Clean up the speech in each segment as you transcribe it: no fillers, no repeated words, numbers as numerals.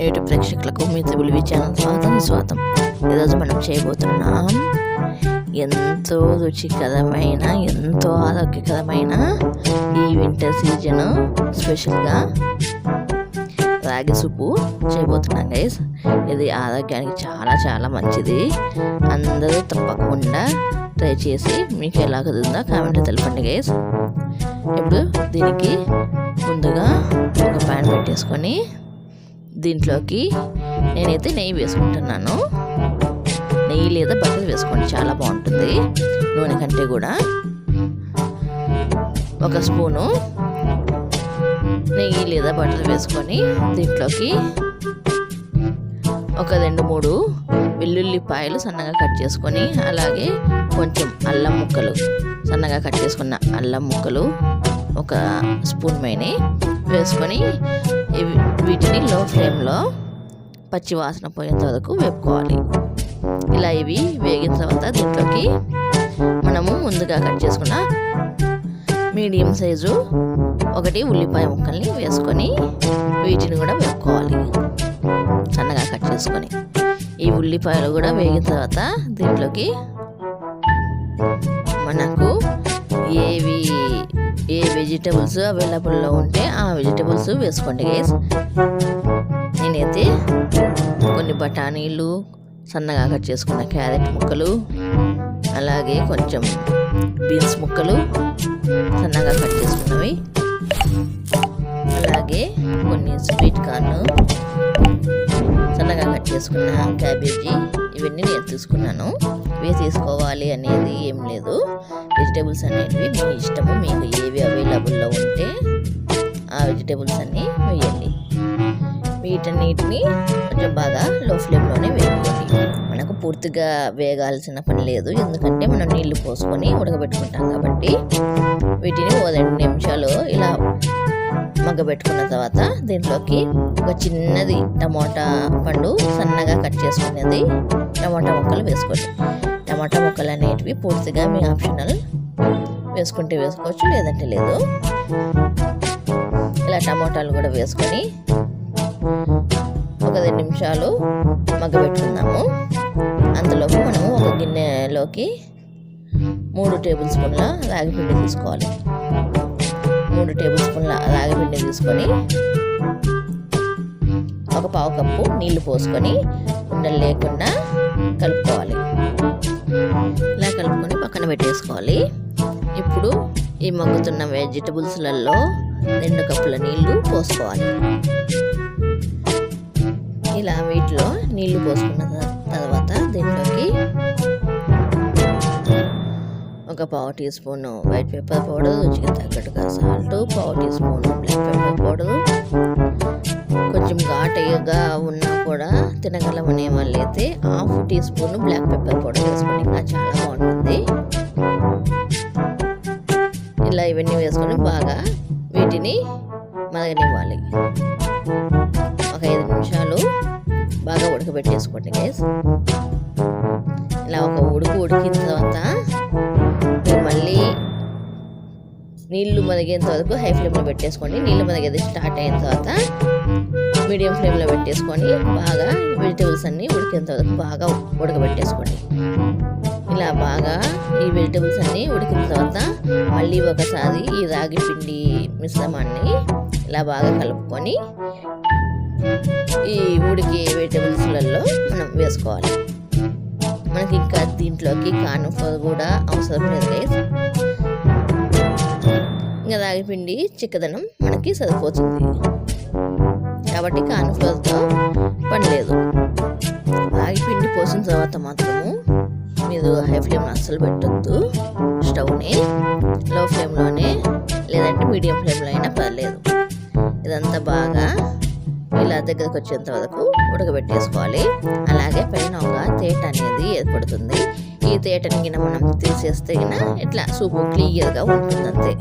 YouTube ప్రేక్షకులకు మీ triple channel స్వాగతం. ఈరోజు మనం చేయబోతున్నాం ఎంతో రుచికరమైన ఎంతో ఆరోగ్యకరమైన ఈ వింటర్ సీజన్ స్పెషల్గా రాగి సూపు చేయబోతున్నాం గైస్. ఇది ఆరోగ్యానికి చాలా చాలా మంచిది. అందరూ తప్పకుండా ట్రై చేసి మీకు ఎలా కుదిరిందో కామెంట్లో తెలపండి గైస్. ఇప్పుడు దీనికి ముందుగా ఒక ప్యాన్ పెట్టేసుకొని దీంట్లోకి నేనైతే నెయ్యి వేసుకుంటున్నాను. నెయ్యి లేదా బటర్ వేసుకోండి, చాలా బాగుంటుంది నూనె కంటే కూడా. ఒక స్పూను నెయ్యి లేదా బటర్ వేసుకొని దీంట్లోకి ఒక 2-3 వెల్లుల్లిపాయలు సన్నగా కట్ చేసుకొని, అలాగే కొంచెం అల్లం ముక్కలు సన్నగా కట్ చేసుకున్న అల్లం ముక్కలు ఒక స్పూన్ మైనే వేసుకొని వీటిని లో ఫ్లేమ్లో పచ్చి వాసన పోయేంత వరకు వేపుకోవాలి. ఇలా ఇవి వేగిన తర్వాత దీంట్లోకి మనము ముందుగా కట్ చేసుకున్న మీడియం సైజు 1 ఉల్లిపాయ ముక్కల్ని వేసుకొని వీటిని కూడా వేపుకోవాలి సన్నగా కట్ చేసుకొని. ఈ ఉల్లిపాయలు కూడా వేగిన తర్వాత దీంట్లోకి మనకు ఏ వెజిటబుల్స్ అవైలబుల్లో ఉంటే ఆ వెజిటబుల్స్ వేసుకోండి గైస్. నేనైతే కొన్ని బఠానీలు, సన్నగా కట్ చేసుకున్న క్యారెట్ ముక్కలు, అలాగే కొంచెం బీన్స్ ముక్కలు సన్నగా కట్ చేసుకున్నవి, అలాగే కొన్ని స్వీట్ కార్న్ సన్నగా కట్ చేసుకున్న క్యాబేజీ, ఇవన్నీ నేను తీసుకున్నాను. ఇవే తీసుకోవాలి అనేది ఏం లేదు. వెజిటేబుల్స్ అనేవి మీ ఇష్టము, మీకు ఏవి అవైలబుల్లో ఉంటే ఆ వెజిటేబుల్స్ అన్నీ వేయండి. వీటన్నిటిని కొంచెం బాగా లో ఫ్లేమ్లోనే వేసుకోండి. మనకు పూర్తిగా వేగాల్సిన పని లేదు, ఎందుకంటే మనం నీళ్లు పోసుకొని ఉడకబెట్టుకుంటాం కాబట్టి. వీటిని 2 నిమిషాలు ఇలా మగ్గబెట్టుకున్న తర్వాత దీంట్లోకి ఒక చిన్నది టమాటా పండు సన్నగా కట్ చేసుకునేది టమాటా ముక్కలు వేసుకోండి. టమాటా ముక్కలు అనేటివి పూర్తిగా మీ ఆప్షనల్, వేసుకుంటే వేసుకోవచ్చు లేదంటే లేదు. ఇలా టమాటాలు కూడా వేసుకొని ఒక 2 నిమిషాలు మగ్గబెట్టుకుందాము. అందులోకి మనము ఒక గిన్నెలోకి 3 టేబుల్ స్పూన్ల రాగిపిండి తీసుకోవాలి. 3 టేబుల్ స్పూన్ల రాగిపిండి తీసుకొని ఒక 1/2 కప్పు నీళ్లు పోసుకొని ఉండలు లేకుండా కలుపుకోవాలి. ఇలా కలుపుకొని పక్కన పెట్టేసుకోవాలి. ఇప్పుడు ఈ మగ్గుతున్న వెజిటబుల్స్లలో 2 కప్పుల నీళ్లు పోసుకోవాలి. ఇలా వీటిలో నీళ్లు పోసుకున్న తర్వాత దీంట్లోకి ఒక 1/2 teaspoon white pepper powder, రుచికి తగ్గట్టుగా salt, 1/2 teaspoon black pepper powder. కొంచెం ఘాటుగా ఉన్నా కూడా తినగలమనే వాళ్ళైతే 1/2 teaspoon black pepper powder వేసుకొని ఇంకా చాలా బాగుంటుంది. ఇలా ఇవన్నీ వేసుకొని బాగా వీటిని మరగనివ్వాలి. ఒక 5 నిమిషాలు బాగా ఉడకబెట్టేసుకోండి గైస్. ఇలా ఒక ఉడికిన తర్వాత మళ్ళీ నీళ్లు మరిగేంత వరకు హై ఫ్లేమ్లో పెట్టేసుకోండి. నీళ్లు మరిగేది స్టార్ట్ అయిన తర్వాత మీడియం ఫ్లేమ్లో పెట్టేసుకొని బాగా వెజిటేబుల్స్ అన్నీ ఉడికేంత వరకు బాగా ఉడకబెట్టేసుకోండి. ఇలా బాగా ఈ వెజిటేబుల్స్ అన్నీ ఉడికిన తర్వాత మళ్ళీ ఒకసారి ఈ రాగి పిండి మిశ్రమాన్ని ఇలా బాగా కలుపుకొని ఈ ఉడికే వెజిటేబుల్స్లలో మనం వేసుకోవాలి. మనకి ఇంకా దీంట్లోకి కార్న్ఫ్లోర్ కూడా అవసరం లేదు గైస్. ఇంకా రాగిపిండి చిక్కదనం మనకి సరిపోతుంది కాబట్టి కార్న్ఫ్లోర్తో పని లేదు. రాగిపిండి పోసిన తర్వాత మాత్రము మీరు హై ఫ్లేమ్లో అస్సలు పెట్టద్దు. స్టవ్ని లో ఫ్లేమ్లోనే లేదంటే మీడియం ఫ్లేమ్లో అయినా పర్లేదు. ఇదంతా బాగా ఇలా దగ్గరకు వచ్చేంత వరకు ఉడకబెట్టేసుకోవాలి. అలాగే పైన ఒక తేట అనేది ఏర్పడుతుంది. ఈ తేటని గిన మనం తీసేస్తే గిన ఇట్లా సూపు క్లియర్గా ఉంటుంది. అంతే,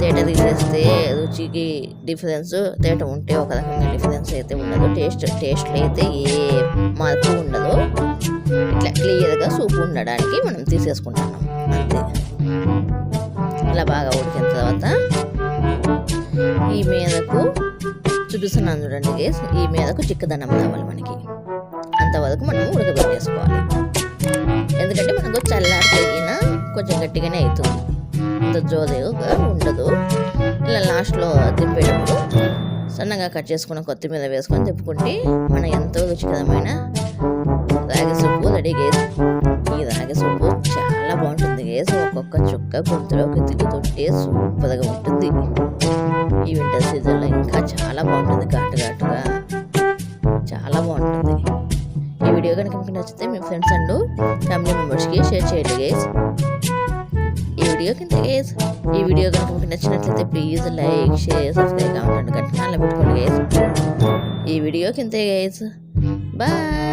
తేట తీసేస్తే రుచికి డిఫరెన్స్, తేట ఉంటే ఒక రకంగా డిఫరెన్స్ అయితే ఉండదు. టేస్ట్లో అయితే ఏ మార్పు ఉండదు. ఇట్లా క్లియర్గా సూపు ఉండడానికి మనం తీసేసుకుంటున్నాం అంతే. ఇలా బాగా ఉడికిన తర్వాత ఈ మీదకు చూపిస్తున్నాను చూడండి గైస్. ఈ మీదకు చిక్కదనం రావాలి మనకి, అంతవరకు మనం ఉడకబెట్టేసుకోవాలి. ఎందుకంటే మనకు చల్లారిపోయినా కొంచెం గట్టిగానే అవుతుంది, అంత జోదుగా ఉండదు. ఇలా లాస్ట్లో దింపేటప్పుడు సన్నగా కట్ చేసుకున్న కొత్తిమీర వేసుకొని తిప్పుకుంటే మన ఎంతో రుచికరమైన రాగి సూపు రెడీ గేస్. ఈ రాగి సూపు చాలా బాగుంటుంది గేస్. ఒక్కొక్క చుక్క గొంతులోకి తిరుగుతుంటే సూపర్గా ఉంటుంది. ఈ వింటర్ సీజన్లో ఇంకా చాలా బాగుంటుంది, ఘాటుగా చాలా బాగుంటుంది. ఈ వీడియో కనుక మీకు నచ్చితే మీ ఫ్రెండ్స్ అండ్ ఫ్యామిలీ మెంబర్స్కి షేర్ చేయండి గైస్. ఈ వీడియో కనుక మీకు నచ్చినట్లయితే please like, share, subscribe, comment గంట పెట్టుకోండి గైస్. ఈ వీడియోకి ఇంతే గైస్. బాయ్.